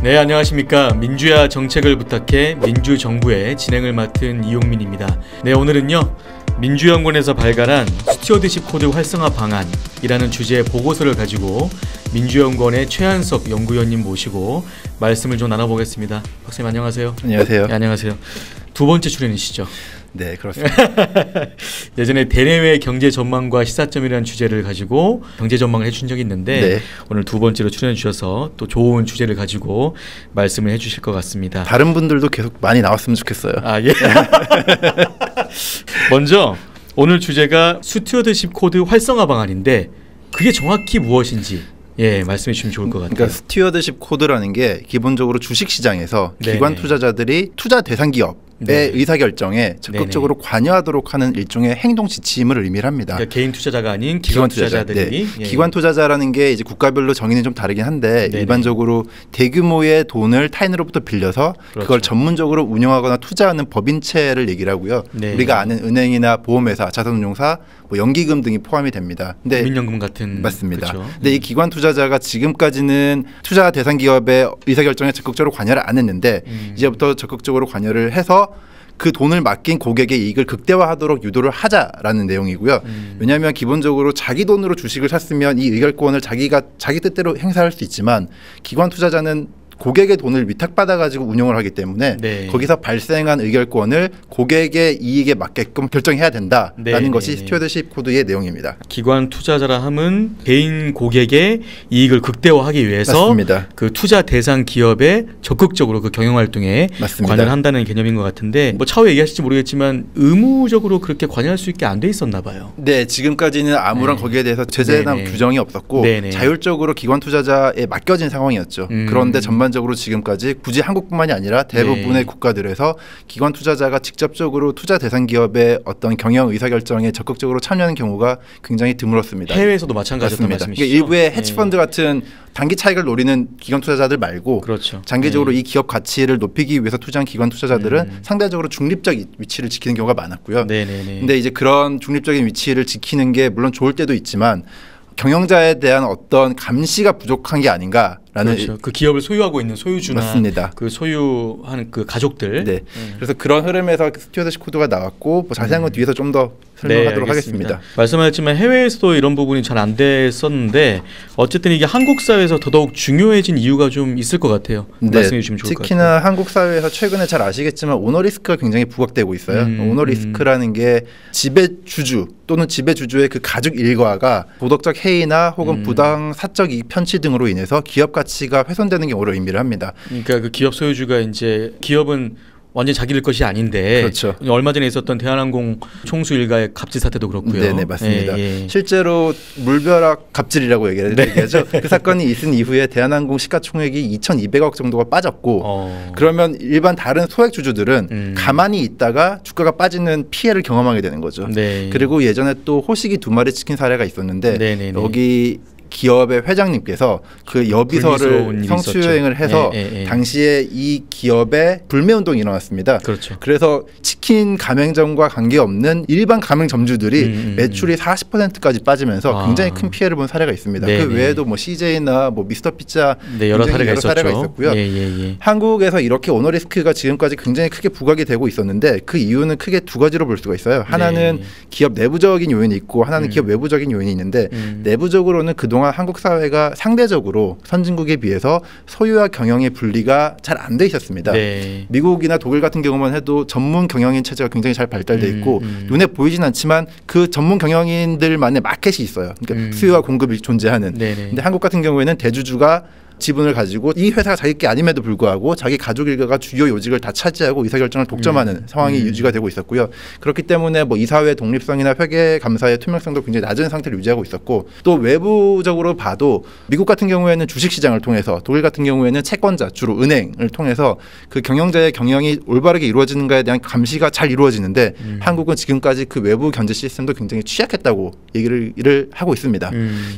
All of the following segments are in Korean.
네, 안녕하십니까. 민주야 정책을 부탁해 민주정부의 진행을 맡은 이용민입니다. 네, 오늘은요 민주연구원에서 발간한 스튜어드십 코드 활성화 방안이라는 주제의 보고서를 가지고 민주연구원의 최한석 연구위원님 모시고 말씀을 좀 나눠보겠습니다. 박사님 안녕하세요. 안녕하세요. 네, 안녕하세요. 두 번째 출연이시죠? 네, 그렇습니다. 예전에 대내외 경제 전망과 시사점이라는 주제를 가지고 경제 전망을 해준 적이 있는데 네. 오늘 두 번째로 출연해 주셔서 또 좋은 주제를 가지고 말씀을 해주실 것 같습니다. 다른 분들도 계속 많이 나왔으면 좋겠어요. 아, 예. 먼저 오늘 주제가 스튜어드십 코드 활성화 방안인데 그게 정확히 무엇인지 말씀해 주시면 좋을 것 같아요. 그러니까 스튜어드십 코드라는 게 기본적으로 주식시장에서 기관 투자자들이 투자 대상 기업 의사결정에 적극적으로 관여하도록 하는 일종의 행동 지침을 의미를 합니다. 그러니까 개인 투자자가 아닌 기관 투자자들이 기관 투자자라는 게 이제 국가별로 정의는 좀 다르긴 한데 일반적으로 대규모의 돈을 타인으로부터 빌려서 그걸 전문적으로 운영하거나 투자하는 법인체를 얘기를 하고요. 우리가 아는 은행이나 보험회사, 자산운용사, 뭐 연기금 등이 포함이 됩니다. 근데 국민연금 같은 맞습니다. 근데 이 기관 투자자가 지금까지는 투자 대상 기업의 의사결정에 적극적으로 관여를 안 했는데 이제부터 적극적으로 관여를 해서 그 돈을 맡긴 고객의 이익을 극대화하도록 유도를 하자라는 내용이고요. 왜냐하면 기본적으로 자기 돈으로 주식을 샀으면 이 의결권을 자기 뜻대로 행사할 수 있지만 기관 투자자는 고객의 돈을 위탁받아 가지고 운영을 하기 때문에 거기서 발생한 의결권을 고객의 이익에 맞게끔 결정해야 된다라는 것이 스튜어드십 코드의 내용입니다. 기관 투자자라 함은 개인 고객의 이익을 극대화하기 위해서 맞습니다. 그 투자 대상 기업에 적극적으로 그 경영 활동에 관여를 한다는 개념인 것 같은데 뭐 차후 얘기하실지 모르겠지만 의무적으로 그렇게 관여할 수 있게 안 돼 있었나 봐요. 네, 지금까지는 아무런 거기에 대해서 제재나 규정이 없었고 자율적으로 기관 투자자에 맡겨진 상황이었죠. 그런데 전반적으로 지금까지 굳이 한국뿐만이 아니라 대부분의 국가들에서 기관 투자자가 직접적으로 투자 대상 기업의 어떤 경영 의사결정에 적극적으로 참여하는 경우가 굉장히 드물었습니다. 해외에서도 마찬가지였던 말씀이시죠? 그러니까 일부의 해치펀드 같은 단기 차익을 노리는 기관 투자자들 말고 장기적으로 이 기업 가치를 높이기 위해서 투자한 기관 투자자들은 상대적으로 중립적 위치를 지키는 경우가 많았고요. 근데 이제 그런 중립적인 위치를 지키는 게 물론 좋을 때도 있지만 경영자에 대한 어떤 감시가 부족한 게 아닌가라는 그 기업을 소유하고 있는 소유주나 맞습니다. 그 소유하는 그 가족들 그래서 그런 흐름에서 스튜어드십 코드가 나왔고 뭐 자세한 건 뒤에서 좀 더 설명하도록 하겠습니다. 말씀하셨지만 해외에서도 이런 부분이 잘 안 됐었는데 어쨌든 이게 한국 사회에서 더더욱 중요해진 이유가 좀 있을 것 같아요. 말씀해 주시면 좋을 것 같아요. 특히나 한국 사회에서 최근에 잘 아시겠지만 오너 리스크가 굉장히 부각되고 있어요. 오너 리스크라는 게 지배주주 또는 지배주주의 그 가족 일가가 도덕적 해이나 혹은 부당 사적 이익 편취 등으로 인해서 기업 가치가 훼손되는 경우를 의미를 합니다. 그러니까 그 기업 소유주가 이제 기업은 완전 자기 것이 아닌데 얼마 전에 있었던 대한항공 총수 일가의 갑질 사태도 그렇고요. 네, 맞습니다. 실제로 물벼락 갑질이라고 얘기하죠. 그 사건이 있은 이후에 대한항공 시가총액이 2,200억 정도가 빠졌고 그러면 일반 다른 소액 주주들은 가만히 있다가 주가가 빠지는 피해를 경험하게 되는 거죠. 그리고 예전에 또 호식이 2마리 찍힌 사례가 있었는데 여기 기업의 회장님께서 그 여비서를 성추행을 해서 당시에 이 기업에 불매운동이 일어났습니다. 그래서 치킨 가맹점과 관계없는 일반 가맹점주들이 매출이 40%까지 빠지면서 굉장히 큰 피해를 본 사례가 있습니다. 그 외에도 뭐 CJ나 뭐 미스터피자 여러 사례가 있었고요. 한국에서 이렇게 오너 리스크가 지금까지 굉장히 크게 부각이 되고 있었는데 그 이유는 크게 두 가지로 볼 수가 있어요. 하나는 기업 내부적인 요인이 있고 하나는 기업 외부적인 요인이 있는데 내부적으로는 그동안 한국 사회가 상대적으로 선진국에 비해서 소유와 경영의 분리가 잘 안 돼 있었습니다. 미국이나 독일 같은 경우만 해도 전문 경영인 체제가 굉장히 잘 발달돼 있고 눈에 보이진 않지만 그 전문 경영인들만의 마켓이 있어요. 그러니까 수요와 공급이 존재하는. 근데 한국 같은 경우에는 대주주가 지분을 가지고 이 회사가 자기 게 아님에도 불구하고 자기 가족 일가가 주요 요직을 다 차지하고 의사결정을 독점하는 상황이 유지가 되고 있었고요. 그렇기 때문에 뭐 이사회 독립성이나 회계 감사의 투명성도 굉장히 낮은 상태를 유지하고 있었고 또 외부적으로 봐도 미국 같은 경우에는 주식시장을 통해서 독일 같은 경우에는 채권자 주로 은행을 통해서 그 경영자의 경영이 올바르게 이루어지는가에 대한 감시가 잘 이루어지는데 한국은 지금까지 그 외부 견제 시스템도 굉장히 취약했다고 얘기를 하고 있습니다.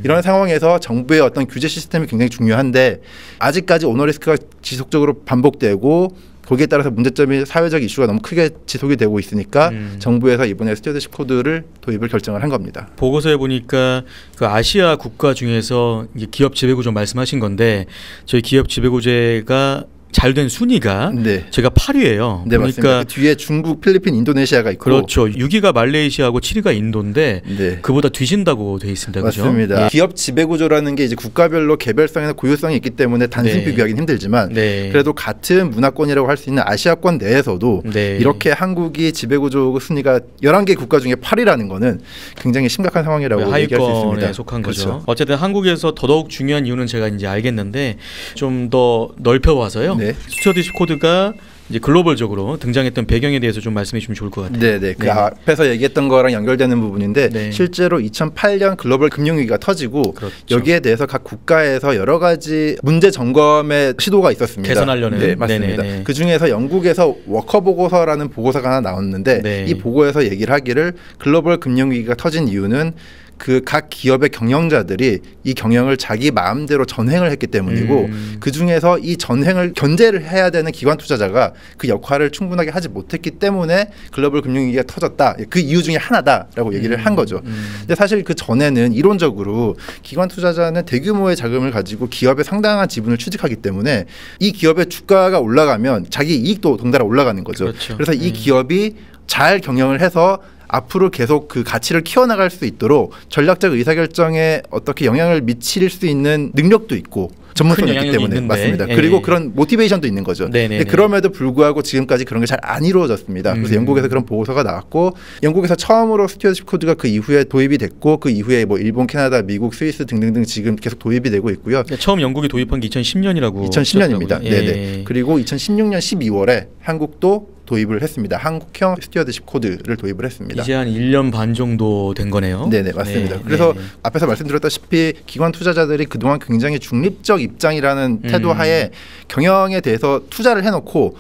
이런 상황에서 정부의 어떤 규제 시스템이 굉장히 중요한데 있는데 아직까지 오너 리스크가 지속적으로 반복되고 거기에 따라서 문제점이 사회적 이슈가 너무 크게 지속이 되고 있으니까 정부에서 이번에 스튜어드십 코드를 도입을 결정을 한 겁니다. 보고서에 보니까 그 아시아 국가 중에서 이제 기업 지배구조 말씀하신 건데 저희 기업 지배구조가 잘 된 순위가 네. 제가 8위예요. 네, 그러니까 맞습니다. 그 뒤에 중국, 필리핀, 인도네시아가 있고 그렇죠. 6위가 말레이시아하고 7위가 인도인데 네. 그보다 뒤진다고 돼 있습니다. 맞습니다. 그렇죠? 기업 지배구조라는 게 이제 국가별로 개별성이나 고유성이 있기 때문에 단순 비교하기는 힘들지만 그래도 같은 문화권이라고 할 수 있는 아시아권 내에서도 이렇게 한국이 지배구조 순위가 11개 국가 중에 8위라는 거는 굉장히 심각한 상황이라고 얘기할 수 있습니다. 속한 그렇죠. 거죠. 어쨌든 한국에서 더더욱 중요한 이유는 제가 이제 알겠는데 좀 더 넓혀와서요. 스튜어드십 코드가 이제 글로벌적으로 등장했던 배경에 대해서 좀 말씀해 주시면 좋을 것 같아요. 네네. 그 앞에서 얘기했던 거랑 연결되는 부분인데 실제로 2008년 글로벌 금융위기가 터지고 여기에 대해서 각 국가에서 여러 가지 문제 점검의 시도가 있었습니다. 개선하려는. 네, 맞습니다. 그 중에서 영국에서 워커 보고서라는 보고서가 하나 나왔는데 이 보고에서 얘기를 하기를 글로벌 금융위기가 터진 이유는 그 각 기업의 경영자들이 이 경영을 자기 마음대로 전횡을 했기 때문이고 그 중에서 이 전횡을 견제를 해야 되는 기관 투자자가 그 역할을 충분하게 하지 못했기 때문에 글로벌 금융위기가 터졌다. 그 이유 중에 하나다라고 얘기를 한 거죠. 근데 사실 그 전에는 이론적으로 기관 투자자는 대규모의 자금을 가지고 기업의 상당한 지분을 취득하기 때문에 이 기업의 주가가 올라가면 자기 이익도 덩달아 올라가는 거죠. 그렇죠. 그래서 이 기업이 잘 경영을 해서 앞으로 계속 그 가치를 키워나갈 수 있도록 전략적 의사결정에 어떻게 영향을 미칠 수 있는 능력도 있고 전문성이 있기 때문에 있는데. 맞습니다. 그리고 그런 모티베이션도 있는 거죠. 근데 그럼에도 불구하고 지금까지 그런 게 잘 안 이루어졌습니다. 그래서 영국에서 그런 보고서가 나왔고 영국에서 처음으로 스튜어드십 코드가 그 이후에 도입이 됐고 그 이후에 뭐 일본, 캐나다, 미국, 스위스 등등등 지금 계속 도입이 되고 있고요. 처음 영국이 도입한 게 2010년이라고 2010년입니다. 네네. 그리고 2016년 12월에 한국도 도입을 했습니다. 한국형 스튜어드십 코드를 도입을 했습니다. 이제 한 1년 반 정도 된 거네요. 네네 맞습니다. 그래서 앞에서 말씀드렸다시피 기관 투자자들이 그동안 굉장히 중립적 입장이라는 태도 하에 경영에 대해서 투자를 해놓고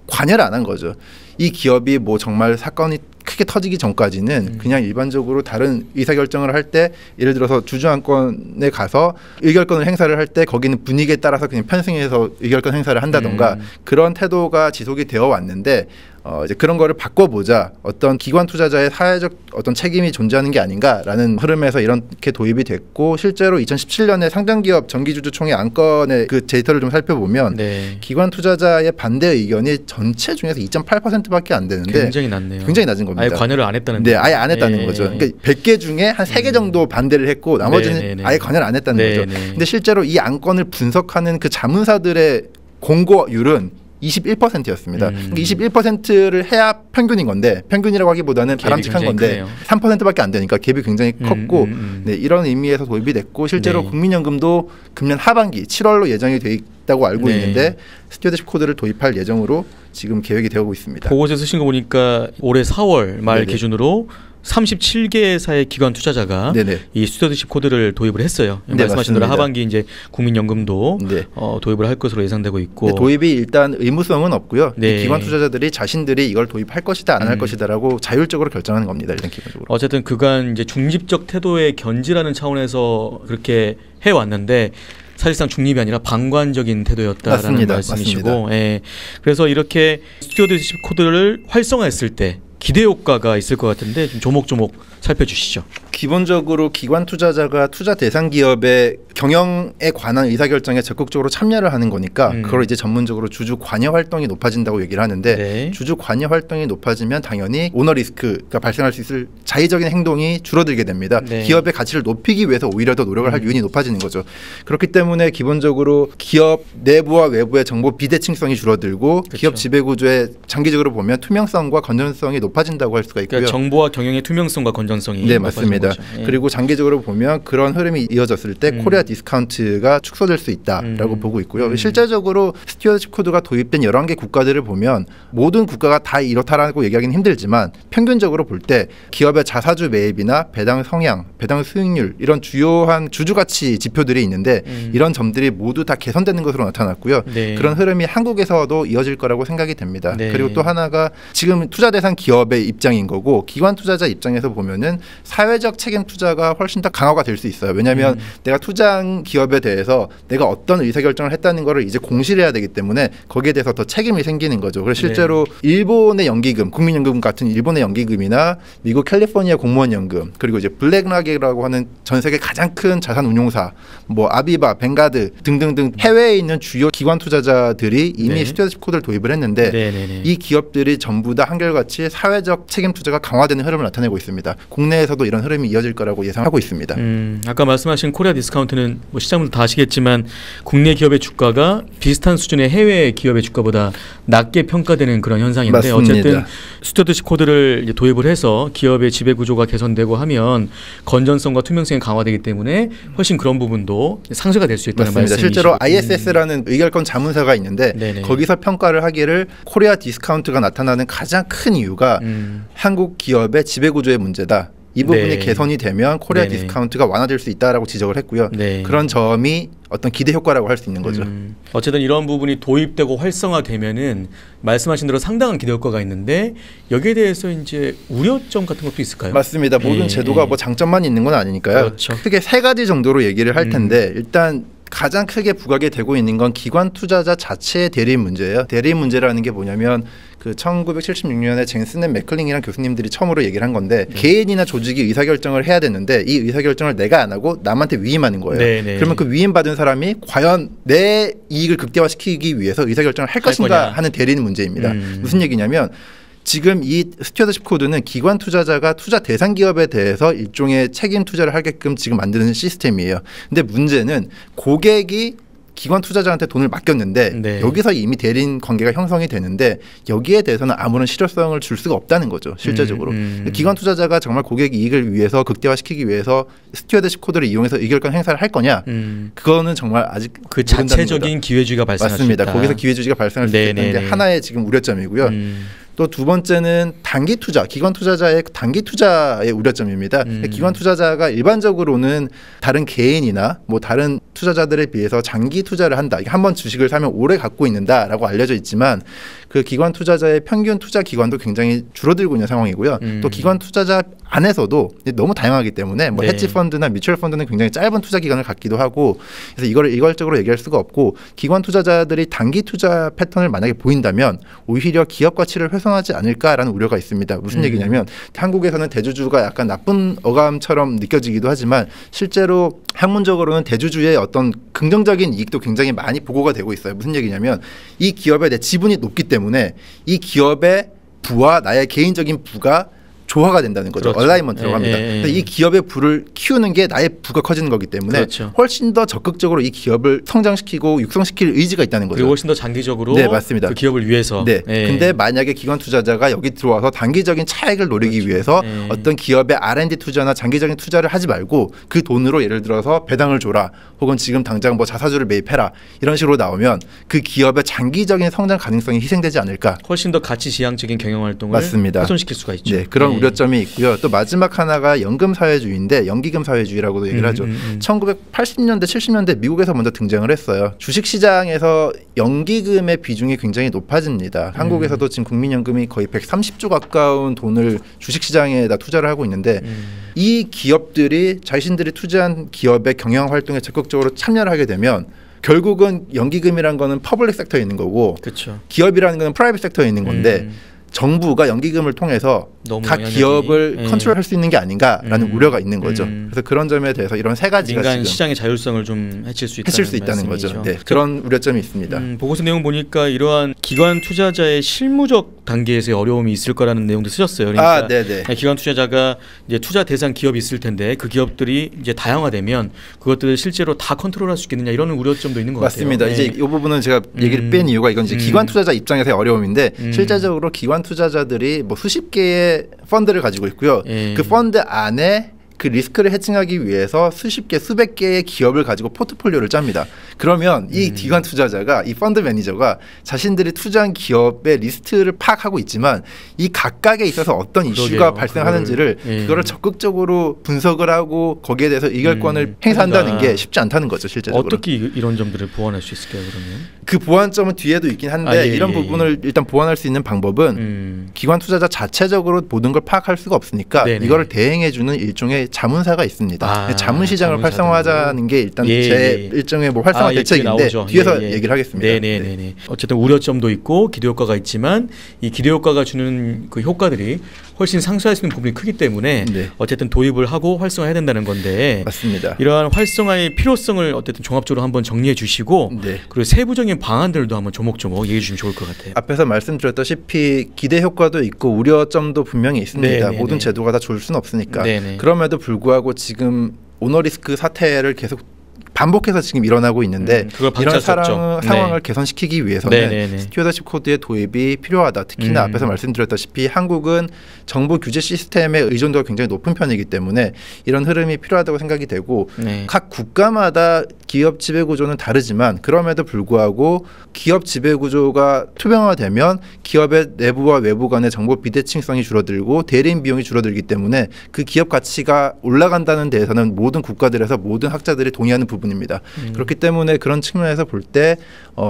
관여를 안 한 거죠. 이 기업이 뭐 정말 사건이 크게 터지기 전까지는 그냥 일반적으로 다른 의사결정을 할 때 예를 들어서 주주안건에 가서 의결권을 행사를 할 때 거기는 분위기에 따라서 그냥 편승해서 의결권 행사를 한다던가 그런 태도가 지속이 되어 왔는데 이제 그런 거를 바꿔보자 어떤 기관 투자자의 사회적 어떤 책임이 존재하는 게 아닌가라는 흐름에서 이렇게 도입이 됐고 실제로 2017년에 상장기업 정기주주총회 안건의 그 데이터를 좀 살펴보면 기관 투자자의 반대 의견이 전체 중에서 2.8%밖에 안 되는데 굉장히 낮네요. 굉장히 낮은 겁니다. 아예 관여를 안 했다는 네, 아예 안 했다는 거죠. 그러니까 100개 중에 한 3개 정도 반대를 했고 나머지는 아예 관여를 안 했다는 거죠. 근데 실제로 이 안건을 분석하는 그 자문사들의 공고율은 21%였습니다. 21%를 해야 평균인 건데 평균이라고 하기보다는 바람직한 건데 3%밖에 안 되니까 갭이 굉장히 컸고 네, 이런 의미에서 도입이 됐고 실제로 국민연금도 금년 하반기 7월로 예정이 돼 있다고 알고 있는데 스튜어드십 코드를 도입할 예정으로 지금 계획이 되고 있습니다. 보고서 쓰신 거 보니까 올해 4월 말 기준으로 37개사의 기관 투자자가 이 스튜어드십 코드를 도입을 했어요. 말씀하신 대로 하반기 이제 국민연금도 도입을 할 것으로 예상되고 있고 도입이 일단 의무성은 없고요. 기관 투자자들이 자신들이 이걸 도입할 것이다 안 할 것이다라고 자율적으로 결정하는 겁니다. 일단 기본적으로. 어쨌든 그간 이제 중립적 태도의 견지라는 차원에서 그렇게 해왔는데 사실상 중립이 아니라 방관적인 태도였다라는 맞습니다. 말씀이시고 그래서 이렇게 스튜어드십 코드를 활성화했을 때 기대 효과가 있을 것 같은데 좀 조목조목 살펴주시죠. 기본적으로 기관 투자자가 투자 대상 기업의 경영에 관한 의사결정에 적극적으로 참여를 하는 거니까 그걸 이제 전문적으로 주주 관여 활동이 높아진다고 얘기를 하는데 주주 관여 활동이 높아지면 당연히 오너 리스크가 발생할 수 있을 자의적인 행동이 줄어들게 됩니다. 기업의 가치를 높이기 위해서 오히려 더 노력을 할 요인이 높아지는 거죠. 그렇기 때문에 기본적으로 기업 내부와 외부의 정보 비대칭성이 줄어들고 기업 지배구조의 장기적으로 보면 투명성과 건전성이 높아진다고 할 수가 있고요. 그러니까 정보와 경영의 투명성과 건전성이 네 맞습니다. 그리고 장기적으로 보면 그런 흐름이 이어졌을 때 코리아 디스카운트가 축소될 수 있다라고 보고 있고요. 실제적으로 스튜어드십 코드가 도입된 11개 국가들을 보면 모든 국가가 다 이렇다라고 얘기하기는 힘들지만 평균적으로 볼 때 기업의 자사주 매입이나 배당 성향, 배당 수익률 이런 주요한 주주가치 지표들이 있는데 이런 점들이 모두 다 개선되는 것으로 나타났고요. 그런 흐름이 한국에서도 이어질 거라고 생각이 됩니다. 그리고 또 하나가 지금 투자 대상 기업의 입장인 거고 기관 투자자 입장에서 보면은 사회적 책임 투자가 훨씬 더 강화가 될 수 있어요. 왜냐하면 내가 투자 투자한 기업에 대해서 내가 어떤 의사결정을 했다는 거를 이제 공시를 해야 되기 때문에 거기에 대해서 더 책임이 생기는 거죠. 그래서 실제로 일본의 연기금, 국민연금 같은 일본의 연기금이나 미국 캘리포니아 공무원연금, 그리고 이제 블랙락이라고 하는 전 세계 가장 큰 자산 운용사, 뭐 아비바, 벵가드 등등등 해외에 있는 주요 기관 투자자들이 이미 스튜어드십 코드를 도입을 했는데 이 기업들이 전부 다 한결같이 사회적 책임 투자가 강화되는 흐름을 나타내고 있습니다. 국내에서도 이런 흐름이 이어질 거라고 예상하고 있습니다. 아까 말씀하신 코리아 디스카운트는 뭐 시장분들 다 아시겠지만 국내 기업의 주가가 비슷한 수준의 해외 기업의 주가보다 낮게 평가되는 그런 현상인데 맞습니다. 어쨌든 스튜어드십 코드를 이제 도입을 해서 기업의 지배 구조가 개선되고 하면 건전성과 투명성이 강화되기 때문에 훨씬 그런 부분도 상쇄가 될 수 있다는 맞습니다. 말씀이시죠. 실제로 ISS라는 의결권 자문사가 있는데 거기서 평가를 하기를 코리아 디스카운트가 나타나는 가장 큰 이유가 한국 기업의 지배 구조의 문제다. 이 부분이 개선이 되면 코리아 디스카운트가 완화될 수 있다라고 지적을 했고요. 그런 점이 어떤 기대 효과라고 할 수 있는 거죠. 어쨌든 이런 부분이 도입되고 활성화되면은 말씀하신 대로 상당한 기대 효과가 있는데 여기에 대해서 이제 우려점 같은 것도 있을까요? 맞습니다. 모든 제도가 뭐 장점만 있는 건 아니니까요. 그렇죠. 크게 세 가지 정도로 얘기를 할 텐데 일단 가장 크게 부각이 되고 있는 건 기관 투자자 자체의 대리인 문제예요. 대리인 문제라는 게 뭐냐면 그 1976년에 젠슨 맥클링이라는 교수님들이 처음으로 얘기를 한 건데 개인이나 조직이 의사결정을 해야 되는데 이 의사결정을 내가 안 하고 남한테 위임하는 거예요. 그러면 그 위임받은 사람이 과연 내 이익을 극대화시키기 위해서 의사결정을 할 것인가 하는 대리인 문제입니다. 무슨 얘기냐면 지금 이 스튜어드십 코드는 기관 투자자가 투자 대상 기업에 대해서 일종의 책임 투자를 하게끔 지금 만드는 시스템이에요. 근데 문제는 고객이 기관 투자자한테 돈을 맡겼는데 여기서 이미 대리인 관계가 형성이 되는데 여기에 대해서는 아무런 실효성을 줄 수가 없다는 거죠. 실제적으로. 기관 투자자가 정말 고객 이익을 위해서 극대화시키기 위해서 스튜어드십 코드를 이용해서 의결권 행사를 할 거냐. 그거는 정말 아직 그 자체적인 기회주의가 발생할 수 있다. 맞습니다. 거기서 기회주의가 발생할 수 있다는 게 하나의 지금 우려점이고요. 또 두 번째는 단기 투자, 기관 투자자의 단기 투자의 우려점입니다. 기관 투자자가 일반적으로는 다른 개인이나 뭐 다른 투자자들에 비해서 장기 투자를 한다. 한번 주식을 사면 오래 갖고 있는다라고 알려져 있지만 그 기관 투자자의 평균 투자 기간도 굉장히 줄어들고 있는 상황이고요. 또 기관 투자자 안에서도 너무 다양하기 때문에 뭐 헤지 펀드나 뮤추얼 펀드는 굉장히 짧은 투자 기간을 갖기도 하고 그래서 이걸 일괄적으로 얘기할 수가 없고 기관 투자자들이 단기 투자 패턴을 만약에 보인다면 오히려 기업 가치를 훼손하지 않을까라는 우려가 있습니다. 무슨 얘기냐면 한국에서는 대주주가 약간 나쁜 어감처럼 느껴지기도 하지만 실제로 학문적으로는 대주주의 어떤 긍정적인 이익도 굉장히 많이 보고가 되고 있어요. 무슨 얘기냐면 이 기업에 내 지분이 높기 때문에 이 기업의 부와 나의 개인적인 부가 조화가 된다는 거죠. 얼라이먼트라고 합니다. 이 기업의 부를 키우는 게 나의 부가 커지는 거기 때문에 훨씬 더 적극적으로 이 기업을 성장시키고 육성시킬 의지가 있다는 거죠. 그리고 훨씬 더 장기적으로 맞습니다. 그 기업을 위해서. 근데 만약에 기관 투자자가 여기 들어와서 단기적인 차익을 노리기 위해서 어떤 기업의 R&D 투자나 장기적인 투자를 하지 말고 그 돈으로 예를 들어서 배당을 줘라 혹은 지금 당장 뭐 자사주를 매입해라 이런 식으로 나오면 그 기업의 장기적인 성장 가능성이 희생되지 않을까. 훨씬 더 가치지향적인 경영활동을 맞습니다. 훼손시킬 수가 있죠. 그런 우려점이 있고요. 또 마지막 하나가 연금 사회주의인데 연기금 사회주의라고도 얘기를 하죠. 1980년대 70년대 미국에서 먼저 등장을 했어요. 주식시장에서 연기금의 비중이 굉장히 높아집니다. 한국에서도 지금 국민연금이 거의 130조 가까운 돈을 주식시장에다 투자를 하고 있는데 이 기업들이 자신들이 투자한 기업의 경영활동에 적극적으로 참여를 하게 되면 결국은 연기금이라는 거는 퍼블릭 섹터에 있는 거고 기업이라는 거는 프라이빗 섹터에 있는 건데 정부가 연기금을 통해서 각 기업을 컨트롤할 수 있는 게 아닌가라는 우려가 있는 거죠. 그래서 그런 점에 대해서 이런 세 가지가 민간 시장의 자율성을 좀 해칠 수 있다는 거죠. 그런 우려점이 있습니다. 보고서 내용 보니까 이러한 기관 투자자의 실무적 단계에서의 어려움이 있을 거라는 내용도 쓰셨어요. 그러니까 기관 투자자가 이제 투자 대상 기업이 있을 텐데 그 기업들이 이제 다양화되면 그것들을 실제로 다 컨트롤할 수 있겠느냐 이런 우려점도 있는 것 같아요. 맞습니다. 이제 이 부분은 제가 얘기를 뺀 이유가 이건 이제 기관 투자자 입장에서의 어려움인데 실제적으로 기관 투자자들이 뭐 수십 개의 펀드를 가지고 있고요. 그 펀드 안에 그 리스크를 해칭하기 위해서 수십 개, 수백 개의 기업을 가지고 포트폴리오를 짭니다. 그러면 이 기관 투자자가 이 펀드 매니저가 자신들이 투자한 기업의 리스트를 파악하고 있지만 이 각각에 있어서 어떤 이슈가 발생하는지를 그거를 적극적으로 분석을 하고 거기에 대해서 의결권을 행사한다는 게 쉽지 않다는 거죠. 실제적으로. 어떻게 이런 점들을 보완할 수 있을까요? 그러면? 그 보완점은 뒤에도 있긴 한데 이런 부분을 일단 보완할 수 있는 방법은 기관 투자자 자체적으로 모든 걸 파악할 수가 없으니까 이거를 대행해주는 일종의 자문사가 있습니다. 자문 시장을 자문사들. 활성화하자는 게 일단 예, 제 일종의 뭐 활성화 대책인데 뒤에서 얘기를 하겠습니다. 네네네. 어쨌든 우려점도 있고 기대 효과가 있지만 이 기대 효과가 주는 그 효과들이 훨씬 상쇄할 수 있는 부분이 크기 때문에 어쨌든 도입을 하고 활성화해야 된다는 건데 맞습니다. 이러한 활성화의 필요성을 어쨌든 종합적으로 한번 정리해 주시고 그리고 세부적인 방안들도 한번 조목조목 얘기해 주시면 좋을 것 같아요. 앞에서 말씀드렸다시피 기대 효과도 있고 우려점도 분명히 있습니다. 모든 제도가 다 좋을 수는 없으니까. 그럼에도 불구하고 지금 오너리스크 사태를 계속 반복해서 지금 일어나고 있는데 이런 상황을 개선시키기 위해서는 스튜어드십 코드의 도입이 필요하다. 특히나 앞에서 말씀드렸다시피 한국은 정부 규제 시스템의 의존도가 굉장히 높은 편이기 때문에 이런 흐름이 필요하다고 생각이 되고 각 국가마다 기업 지배 구조는 다르지만 그럼에도 불구하고 기업 지배 구조가 투명화되면 기업의 내부와 외부 간의 정보 비대칭성이 줄어들고 대리인 비용이 줄어들기 때문에 그 기업 가치가 올라간다는 데에서는 모든 국가들에서 모든 학자들이 동의하는 부분입니다. 그렇기 때문에 그런 측면에서 볼 때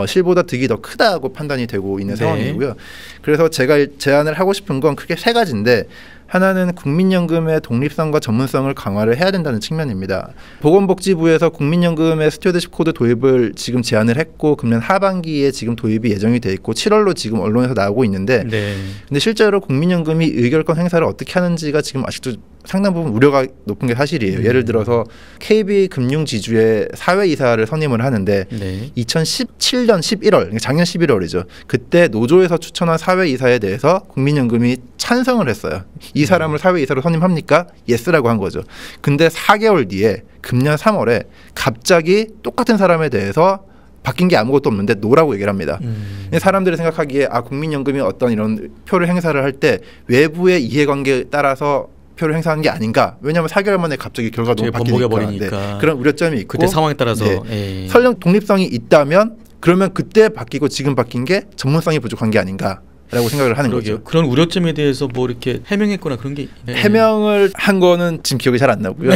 실보다 득이 더 크다고 판단이 되고 있는 상황이고요. 그래서 제가 제안을 하고 싶은 건 크게 세 가지인데 하나는 국민연금의 독립성과 전문성을 강화를 해야 된다는 측면입니다. 보건복지부에서 국민연금의 스튜어드십 코드 도입을 지금 제안을 했고 금년 하반기에 지금 도입이 예정이 돼 있고 7월로 지금 언론에서 나오고 있는데 근데 실제로 국민연금이 의결권 행사를 어떻게 하는지가 지금 아직도 상당 부분 우려가 높은 게 사실이에요. 예를 들어서 KB금융지주의 사회이사를 선임을 하는데 2017년 11월, 그러니까 작년 11월이죠. 그때 노조에서 추천한 사회이사에 대해서 국민연금이 찬성을 했어요. 이 사람을 사회이사로 선임합니까? 예스라고 한 거죠. 근데 4개월 뒤에 금년 3월에 갑자기 똑같은 사람에 대해서 바뀐 게 아무것도 없는데 노라고 얘기를 합니다. 사람들이 생각하기에 국민연금이 어떤 이런 표를 행사를 할 때 외부의 이해관계에 따라서 표를 행사하는 게 아닌가. 왜냐하면 4개월 만에 갑자기 결과가 바뀌니까. 그런 우려점이 있고 그때 상황에 따라서 설령 독립성이 있다면 그러면 그때 바뀌고 지금 바뀐 게 전문성이 부족한 게 아닌가. 라고 생각을 하는 거죠. 그런 우려점에 대해서 뭐 이렇게 해명했거나 그런 게 해명을 한 거는 지금 기억이 잘 안 나고요.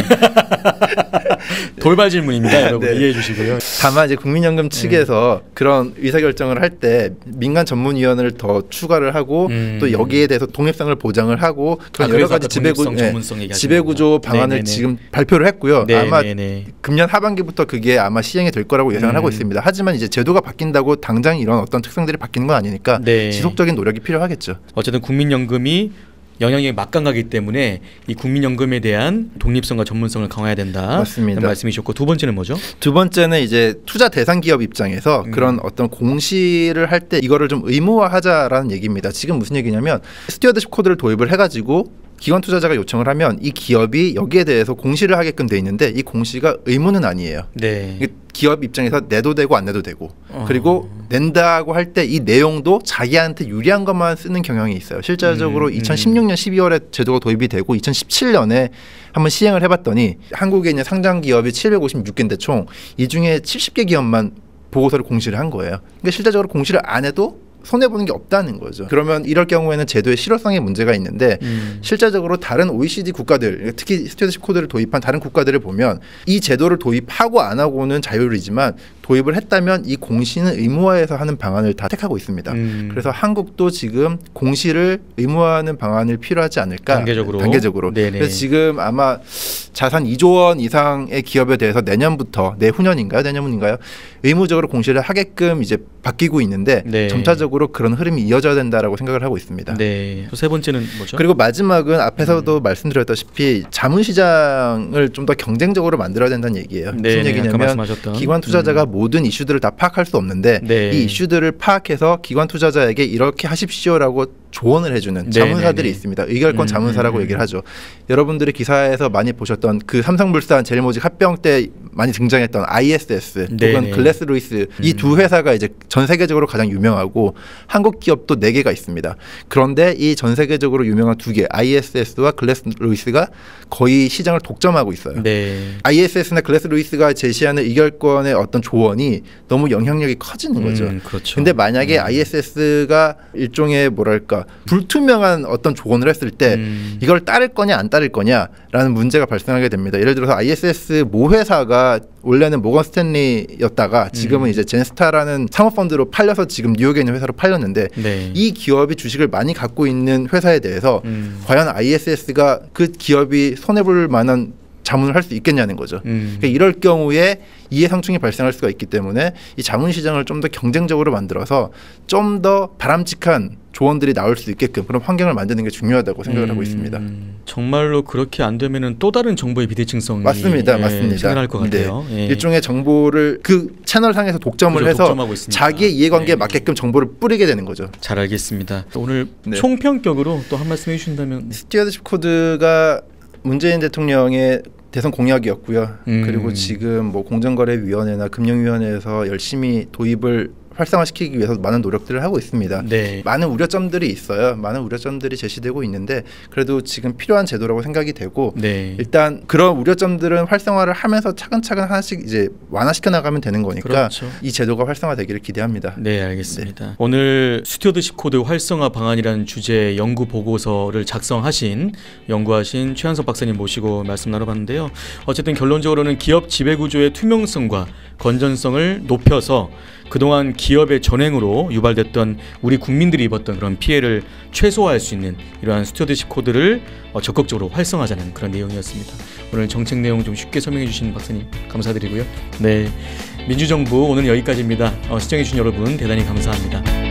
돌발 질문입니다, 여러분. 이해해 주시고요. 다만 이제 국민연금 측에서 그런 의사결정을 할 때 민간 전문위원회를 더 추가를 하고 또 여기에 대해서 독립성을 보장을 하고 그런 여러 가지 지배구조 방안을 지금 발표를 했고요. 아마 금년 하반기부터 그게 아마 시행이 될 거라고 예상을 하고 있습니다. 하지만 이제 제도가 바뀐다고 당장 이런 어떤 특성들이 바뀌는 건 아니니까 지속적인 노력이 필요하겠죠. 어쨌든 국민연금이 영향력이 막강하기 때문에 이 국민연금에 대한 독립성과 전문성을 강화해야 된다. 맞습니다. 말씀이셨고 두 번째는 뭐죠? 두 번째는 이제 투자 대상 기업 입장에서 그런 어떤 공시를 할 때 이거를 좀 의무화하자라는 얘기입니다. 지금 무슨 얘기냐면 스튜어드십 코드를 도입을 해가지고 기관 투자자가 요청을 하면 이 기업이 여기에 대해서 공시를 하게끔 돼 있는데 이 공시가 의무는 아니에요. 기업 입장에서 내도 되고 안 내도 되고 그리고 낸다고 할 때 이 내용도 자기한테 유리한 것만 쓰는 경향이 있어요. 실제적으로 2016년 12월에 제도가 도입이 되고 2017년에 한번 시행을 해봤더니 한국에 있는 상장 기업이 756개인데 총 이 중에 70개 기업만 보고서를 공시를 한 거예요. 그러니까 실제적으로 공시를 안 해도 손해보는 게 없다는 거죠. 그러면 이럴 경우에는 제도의 실효성에 문제가 있는데 실제적으로 다른 OECD 국가들, 특히 스튜어드십 코드를 도입한 다른 국가들을 보면 이 제도를 도입하고 안 하고는 자율이지만 도입을 했다면 이 공시는 의무화해서 하는 방안을 다 택하고 있습니다. 그래서 한국도 지금 공시를 의무화하는 방안을 필요하지 않을까. 단계적으로. 그래서 지금 아마 자산 2조 원 이상의 기업에 대해서 내년인가요? 의무적으로 공시를 하게끔 이제 바뀌고 있는데 점차적으로 그런 흐름이 이어져야 된다라고 생각을 하고 있습니다. 세 번째는 뭐죠? 그리고 마지막은 앞에서도 말씀드렸다시피 자문시장을 좀 더 경쟁적으로 만들어야 된다는 얘기예요. 무슨 얘기냐면 기관 투자자가 모든 이슈들을 다 파악할 수 없는데 이 이슈들을 파악해서 기관 투자자에게 이렇게 하십시오라고 조언을 해주는 자문사들이 있습니다. 의결권 자문사라고 얘기를 하죠. 여러분들이 기사에서 많이 보셨던 그 삼성물산 제일모직 합병 때 많이 등장했던 ISS 혹은 글래스루이스 이 두 회사가 이제 전 세계적으로 가장 유명하고 한국 기업도 4개가 있습니다. 그런데 이 전 세계적으로 유명한 2개 ISS와 글래스루이스가 거의 시장을 독점하고 있어요. ISS나 글래스루이스가 제시하는 의결권의 어떤 조언이 너무 영향력이 커지는 거죠. 근데 만약에 ISS가 일종의 뭐랄까 불투명한 어떤 조언을 했을 때 이걸 따를 거냐 안 따를 거냐라는 문제가 발생하게 됩니다. 예를 들어서 ISS 모 회사가 원래는 모건 스탠리였다가 지금은 이제 젠스타라는 사모펀드로 팔려서 지금 뉴욕에 있는 회사로 팔렸는데 네. 이 기업이 주식을 많이 갖고 있는 회사에 대해서 과연 ISS가 그 기업이 손해볼 만한 자문을 할 수 있겠냐는 거죠. 그러니까 이럴 경우에 이해상충이 발생할 수가 있기 때문에 이 자문시장을 좀 더 경쟁적으로 만들어서 좀 더 바람직한 조언들이 나올 수 있게끔 그런 환경을 만드는 게 중요하다고 생각을 하고 있습니다. 정말로 그렇게 안 되면은 또 다른 정보의 비대칭성이 맞습니다. 생겨날 것 같아요. 네. 일종의 정보를 그 채널 상에서 독점을 해서 자기의 이해관계에 맞게끔 정보를 뿌리게 되는 거죠. 잘 알겠습니다. 오늘 총평격으로 또 한 말씀 해주신다면. 스튜어드십 코드가 문재인 대통령의 대선 공약이었고요. 그리고 지금 뭐 공정거래위원회나 금융위원회에서 열심히 도입을 활성화시키기 위해서 많은 노력들을 하고 있습니다. 네. 많은 우려점들이 있어요. 많은 우려점들이 제시되고 있는데 그래도 지금 필요한 제도라고 생각이 되고 일단 그런 우려점들은 활성화를 하면서 차근차근 하나씩 이제 완화시켜 나가면 되는 거니까 그렇죠. 이 제도가 활성화되기를 기대합니다. 네, 알겠습니다. 오늘 스튜어드십 코드 활성화 방안이라는 주제의 연구 보고서를 작성하신 연구하신 최한석 박사님 모시고 말씀 나눠봤는데요. 어쨌든 결론적으로는 기업 지배구조의 투명성과 건전성을 높여서 그동안 기업의 전횡으로 유발됐던 우리 국민들이 입었던 그런 피해를 최소화할 수 있는 이러한 스튜어드십 코드를 적극적으로 활성화하자는 그런 내용이었습니다. 오늘 정책 내용 좀 쉽게 설명해 주신 박사님 감사드리고요. 네, 민주정부 오늘 여기까지입니다. 시청해 주신 여러분 대단히 감사합니다.